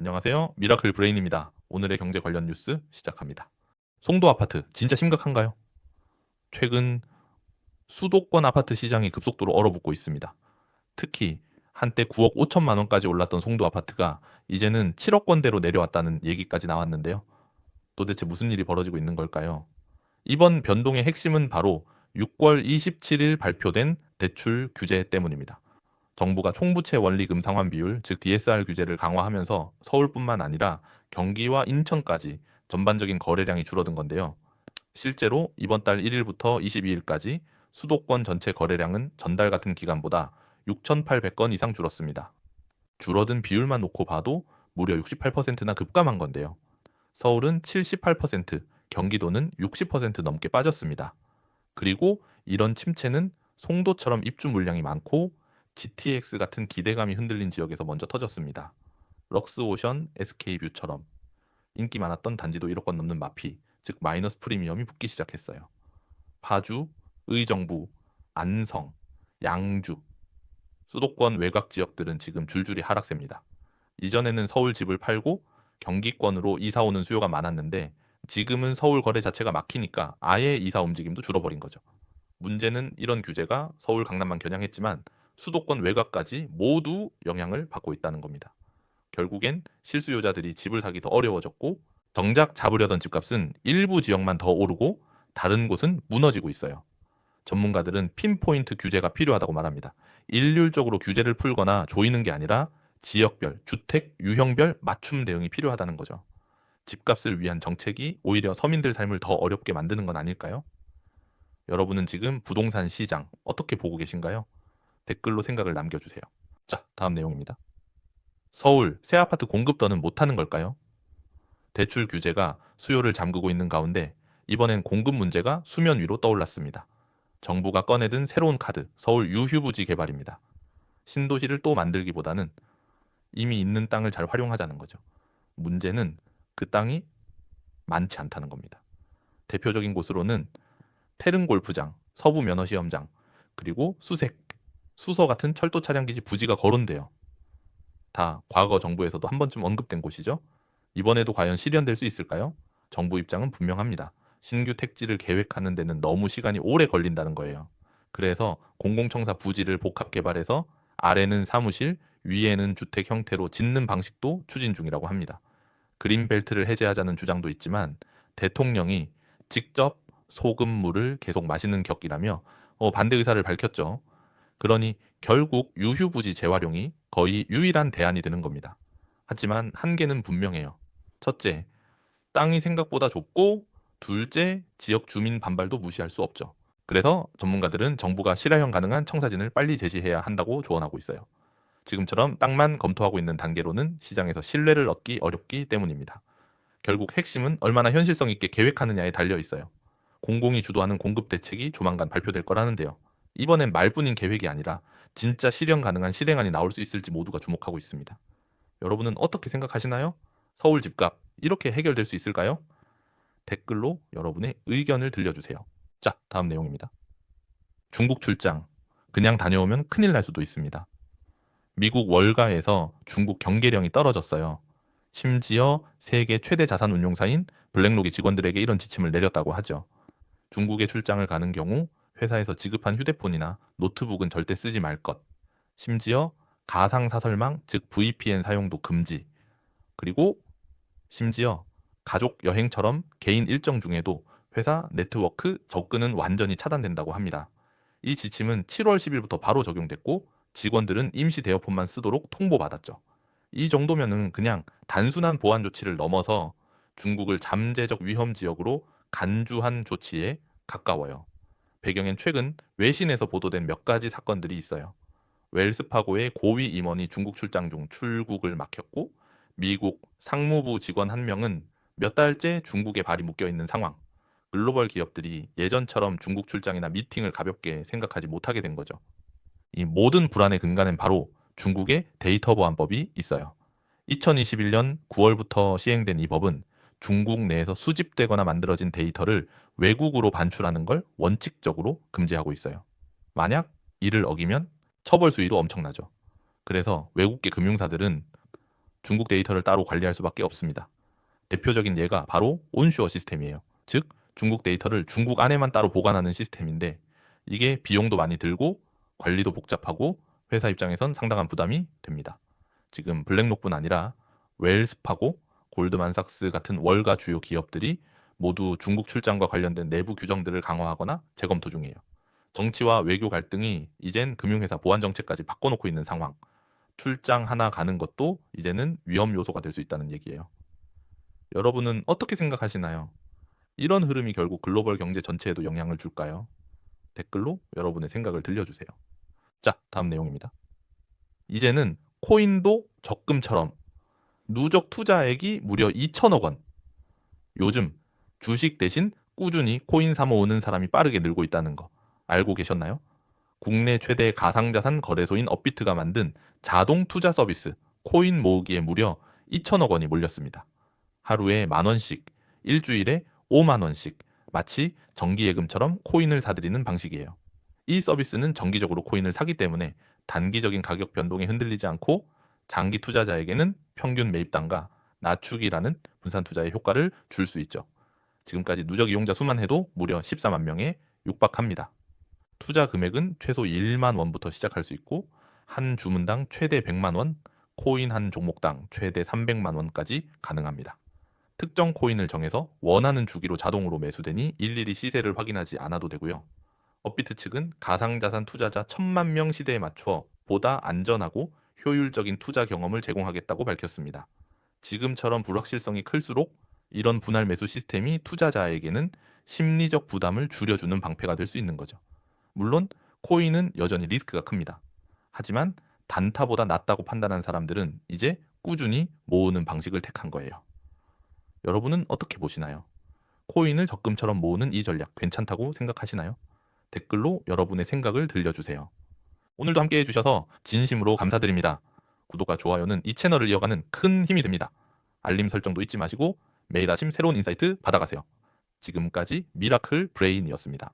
안녕하세요. 미라클 브레인입니다. 오늘의 경제 관련 뉴스 시작합니다. 송도 아파트 진짜 심각한가요? 최근 수도권 아파트 시장이 급속도로 얼어붙고 있습니다. 특히 한때 9억 5천만 원까지 올랐던 송도 아파트가 이제는 7억 원대로 내려왔다는 얘기까지 나왔는데요. 도대체 무슨 일이 벌어지고 있는 걸까요? 이번 변동의 핵심은 바로 6월 27일 발표된 대출 규제 때문입니다. 정부가 총부채 원리금 상환 비율, 즉 DSR 규제를 강화하면서 서울뿐만 아니라 경기와 인천까지 전반적인 거래량이 줄어든 건데요. 실제로 이번 달 1일부터 22일까지 수도권 전체 거래량은 전달 같은 기간보다 6,800건 이상 줄었습니다. 줄어든 비율만 놓고 봐도 무려 68%나 급감한 건데요. 서울은 78%, 경기도는 60% 넘게 빠졌습니다. 그리고 이런 침체는 송도처럼 입주 물량이 많고 GTX 같은 기대감이 흔들린 지역에서 먼저 터졌습니다. 럭스오션, SK뷰처럼 인기 많았던 단지도 1억 건 넘는 마피, 즉 마이너스 프리미엄이 붙기 시작했어요. 파주, 의정부, 안성, 양주, 수도권 외곽 지역들은 지금 줄줄이 하락세입니다. 이전에는 서울 집을 팔고 경기권으로 이사 오는 수요가 많았는데 지금은 서울 거래 자체가 막히니까 아예 이사 움직임도 줄어버린 거죠. 문제는 이런 규제가 서울 강남만 겨냥했지만 수도권 외곽까지 모두 영향을 받고 있다는 겁니다. 결국엔 실수요자들이 집을 사기 더 어려워졌고 정작 잡으려던 집값은 일부 지역만 더 오르고 다른 곳은 무너지고 있어요. 전문가들은 핀포인트 규제가 필요하다고 말합니다. 일률적으로 규제를 풀거나 조이는 게 아니라 지역별, 주택, 유형별 맞춤 대응이 필요하다는 거죠. 집값을 위한 정책이 오히려 서민들 삶을 더 어렵게 만드는 건 아닐까요? 여러분은 지금 부동산 시장 어떻게 보고 계신가요? 댓글로 생각을 남겨주세요. 자, 다음 내용입니다. 서울 새 아파트 공급 더는 못하는 걸까요? 대출 규제가 수요를 잠그고 있는 가운데 이번엔 공급 문제가 수면 위로 떠올랐습니다. 정부가 꺼내든 새로운 카드, 서울 유휴부지 개발입니다. 신도시를 또 만들기보다는 이미 있는 땅을 잘 활용하자는 거죠. 문제는 그 땅이 많지 않다는 겁니다. 대표적인 곳으로는 태릉 골프장, 서부 면허시험장, 그리고 수색, 수서 같은 철도 차량 기지 부지가 거론돼요. 다 과거 정부에서도 한 번쯤 언급된 곳이죠. 이번에도 과연 실현될 수 있을까요? 정부 입장은 분명합니다. 신규 택지를 계획하는 데는 너무 시간이 오래 걸린다는 거예요. 그래서 공공청사 부지를 복합 개발해서 아래는 사무실, 위에는 주택 형태로 짓는 방식도 추진 중이라고 합니다. 그린벨트를 해제하자는 주장도 있지만 대통령이 직접 소금물을 계속 마시는 격이라며 반대 의사를 밝혔죠. 그러니 결국 유휴부지 재활용이 거의 유일한 대안이 되는 겁니다. 하지만 한계는 분명해요. 첫째, 땅이 생각보다 좁고 둘째, 지역 주민 반발도 무시할 수 없죠. 그래서 전문가들은 정부가 실현 가능한 청사진을 빨리 제시해야 한다고 조언하고 있어요. 지금처럼 땅만 검토하고 있는 단계로는 시장에서 신뢰를 얻기 어렵기 때문입니다. 결국 핵심은 얼마나 현실성 있게 계획하느냐에 달려 있어요. 공공이 주도하는 공급 대책이 조만간 발표될 거라는데요. 이번엔 말뿐인 계획이 아니라 진짜 실현 가능한 실행안이 나올 수 있을지 모두가 주목하고 있습니다. 여러분은 어떻게 생각하시나요? 서울 집값 이렇게 해결될 수 있을까요? 댓글로 여러분의 의견을 들려주세요. 자, 다음 내용입니다. 중국 출장. 그냥 다녀오면 큰일 날 수도 있습니다. 미국 월가에서 중국 경계령이 떨어졌어요. 심지어 세계 최대 자산 운용사인 블랙록이 직원들에게 이런 지침을 내렸다고 하죠. 중국에 출장을 가는 경우 회사에서 지급한 휴대폰이나 노트북은 절대 쓰지 말 것. 심지어 가상사설망, 즉 VPN 사용도 금지. 그리고 심지어 가족 여행처럼 개인 일정 중에도 회사 네트워크 접근은 완전히 차단된다고 합니다. 이 지침은 7월 10일부터 바로 적용됐고 직원들은 임시 대여폰만 쓰도록 통보받았죠. 이 정도면은 그냥 단순한 보안 조치를 넘어서 중국을 잠재적 위험 지역으로 간주한 조치에 가까워요. 배경엔 최근 외신에서 보도된 몇 가지 사건들이 있어요. 웰스파고의 고위 임원이 중국 출장 중 출국을 막혔고 미국 상무부 직원 한 명은 몇 달째 중국에 발이 묶여 있는 상황. 글로벌 기업들이 예전처럼 중국 출장이나 미팅을 가볍게 생각하지 못하게 된 거죠. 이 모든 불안의 근간엔 바로 중국의 데이터 보안법이 있어요. 2021년 9월부터 시행된 이 법은 중국 내에서 수집되거나 만들어진 데이터를 외국으로 반출하는 걸 원칙적으로 금지하고 있어요. 만약 이를 어기면 처벌 수위도 엄청나죠. 그래서 외국계 금융사들은 중국 데이터를 따로 관리할 수밖에 없습니다. 대표적인 예가 바로 온슈어 시스템이에요. 즉, 중국 데이터를 중국 안에만 따로 보관하는 시스템인데 이게 비용도 많이 들고 관리도 복잡하고 회사 입장에선 상당한 부담이 됩니다. 지금 블랙록뿐 아니라 웰스파고, 골드만삭스 같은 월가 주요 기업들이 모두 중국 출장과 관련된 내부 규정들을 강화하거나 재검토 중이에요. 정치와 외교 갈등이 이젠 금융회사 보안 정책까지 바꿔놓고 있는 상황. 출장 하나 가는 것도 이제는 위험 요소가 될 수 있다는 얘기예요. 여러분은 어떻게 생각하시나요? 이런 흐름이 결국 글로벌 경제 전체에도 영향을 줄까요? 댓글로 여러분의 생각을 들려주세요. 자, 다음 내용입니다. 이제는 코인도 적금처럼 누적 투자액이 무려 2천억 원. 요즘 주식 대신 꾸준히 코인 사 모으는 사람이 빠르게 늘고 있다는 거 알고 계셨나요? 국내 최대 가상자산 거래소인 업비트가 만든 자동 투자 서비스 코인 모으기에 무려 2천억 원이 몰렸습니다. 하루에 10,000원씩, 일주일에 50,000원씩, 마치 정기예금처럼 코인을 사들이는 방식이에요. 이 서비스는 정기적으로 코인을 사기 때문에 단기적인 가격 변동에 흔들리지 않고 장기 투자자에게는 평균 매입단가 낮추기라는 분산 투자의 효과를 줄 수 있죠. 지금까지 누적 이용자 수만 해도 무려 14만 명에 육박합니다. 투자 금액은 최소 1만 원부터 시작할 수 있고 한 주문당 최대 100만 원, 코인 한 종목당 최대 300만 원까지 가능합니다. 특정 코인을 정해서 원하는 주기로 자동으로 매수되니 일일이 시세를 확인하지 않아도 되고요. 업비트 측은 가상자산 투자자 1,000만 명 시대에 맞춰 보다 안전하고 효율적인 투자 경험을 제공하겠다고 밝혔습니다. 지금처럼 불확실성이 클수록 이런 분할 매수 시스템이 투자자에게는 심리적 부담을 줄여주는 방패가 될 수 있는 거죠. 물론 코인은 여전히 리스크가 큽니다. 하지만 단타보다 낫다고 판단한 사람들은 이제 꾸준히 모으는 방식을 택한 거예요. 여러분은 어떻게 보시나요? 코인을 적금처럼 모으는 이 전략 괜찮다고 생각하시나요? 댓글로 여러분의 생각을 들려주세요. 오늘도 함께 해주셔서 진심으로 감사드립니다. 구독과 좋아요는 이 채널을 이어가는 큰 힘이 됩니다. 알림 설정도 잊지 마시고 매일 아침 새로운 인사이트 받아가세요. 지금까지 미라클 브레인이었습니다.